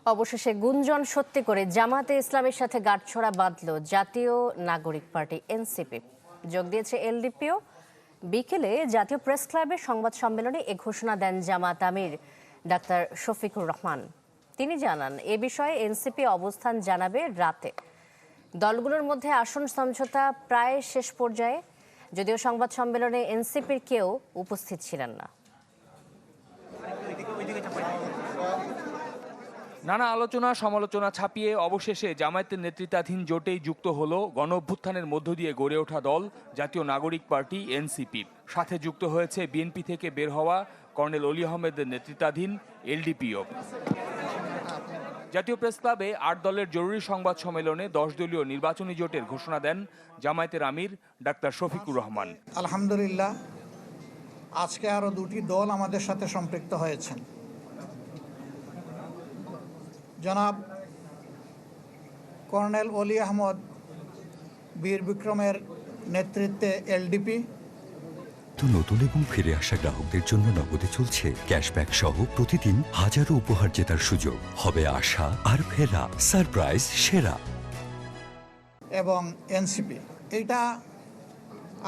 অবশেষে গুঞ্জন সত্যি করে জামাতে ইসলামের সাথে গাঁটছড়া বাঁধল জাতীয় নাগরিক পার্টি এনসিপি। যোগ দিয়েছে এলডিপিও। বিকেলে জাতীয় প্রেস ক্লাবের সংবাদ সম্মেলনে এ ঘোষণা দেন জামাত আমির ডাক্তার শফিকুর রহমান। তিনি জানান, এ বিষয়ে এনসিপি অবস্থান জানাবে রাতে। দলগুলোর মধ্যে আসন সমঝোতা প্রায় শেষ পর্যায়ে, যদিও সংবাদ সম্মেলনে এনসিপির কেউ উপস্থিত ছিলেন না। নানা আলোচনা সমালোচনা ছাপিয়ে অবশেষে জামায়াতের নেতৃত্বাধীন জোটেই যুক্ত হলো গণ অভ্যুত্থানের মধ্য দিয়ে গড়ে ওঠা দল জাতীয় নাগরিক পার্টি এনসিপি। সাথে যুক্ত হয়েছে বিএনপি থেকে বের হওয়া কর্নেল অলি আহমেদের নেতৃত্বাধীন এলডিপিও। জাতীয় প্রেস ক্লাবে ৮ দলের জরুরি সংবাদ সম্মেলনে ১০ দলীয় নির্বাচনী জোটের ঘোষণা দেন জামায়াতের আমির ডাক্তার শফিকুর রহমান। আলহামদুলিল্লাহ, আজকে আরও ২টি দল আমাদের সাথে সম্পৃক্ত হয়েছেন। জনাব কর্নেল অলি আহমদ বীর বিক্রমের নেতৃত্বে এলডিপি। নতুন এবং ফিরে আসা গ্রাহকদের জন্য নগদে চলছে ক্যাশব্যাক সহ প্রতিদিন হাজারো উপহার জেতার সুযোগ। হবে আশা আর ফেরা সারপ্রাইজ সেরা। এবং এনসিপি, এটা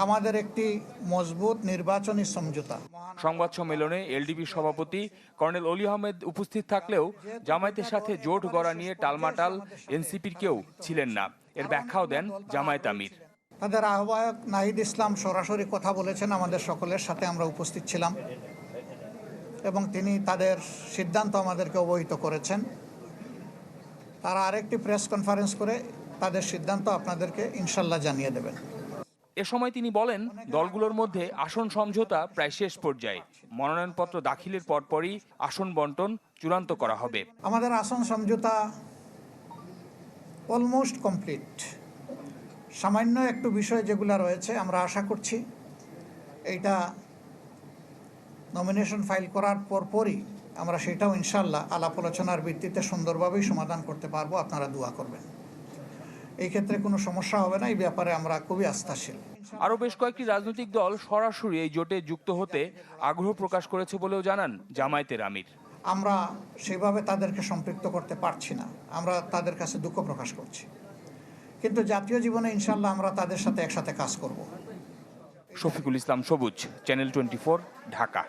আমাদের একটি মজবুত নির্বাচনী সমঝোতা। সংবাদ সম্মেলনে এলডিপি সভাপতি কর্নেল অলি আহমেদ উপস্থিত থাকলেও জামায়াতের সাথে জোট গড়া নিয়ে টালমাটাল এনসিপির কেউ ছিলেন না। এর ব্যাখ্যাও দেন জামায়াত আমির। তাদের আহ্বায়ক নাহিদ ইসলাম সরাসরি কথা বলেছেন, আমাদের সকলের সাথে আমরা উপস্থিত ছিলাম এবং তিনি তাদের সিদ্ধান্ত আমাদেরকে অবহিত করেছেন। তারা আরেকটি প্রেস কনফারেন্স করে তাদের সিদ্ধান্ত আপনাদেরকে ইনশাল্লাহ জানিয়ে দেবেন। এ সময় তিনি বলেন, দলগুলোর মধ্যে আসন সমঝোতা প্রায় শেষ পর্যায়ে। মনোনয়নপত্র দাখিলের পরপরই আসন বন্টন চূড়ান্ত করা হবে। আমাদের আসন সমঝোতা অলমোস্ট কমপ্লিট। সামান্য একটু বিষয় যেগুলো রয়েছে, আমরা আশা করছি এইটা নমিনেশন ফাইল করার পরপরই আমরা সেটাও ইনশাল্লাহ আলাপ আলোচনার ভিত্তিতে সুন্দরভাবেই সমাধান করতে পারবো। আপনারা দোয়া করবেন, এই ক্ষেত্রে কোনো সমস্যা হবে না। এই ব্যাপারে আমরা খুবই আস্থাশীল। আরও বেশ কয়েকটি রাজনৈতিক দল সরাসরি এই জোটে যুক্ত হতে আগ্রহ প্রকাশ করেছে বলেও জানান জামায়াতের আমির। আমরা সেভাবে তাদেরকে সম্পৃক্ত করতে পারছি না, আমরা তাদের কাছে দুঃখ প্রকাশ করছি, কিন্তু জাতীয় জীবনে ইনশাল্লাহ আমরা তাদের সাথে একসাথে কাজ করব। শফিকুল ইসলাম সবুজ, চ্যানেল 24, ঢাকা।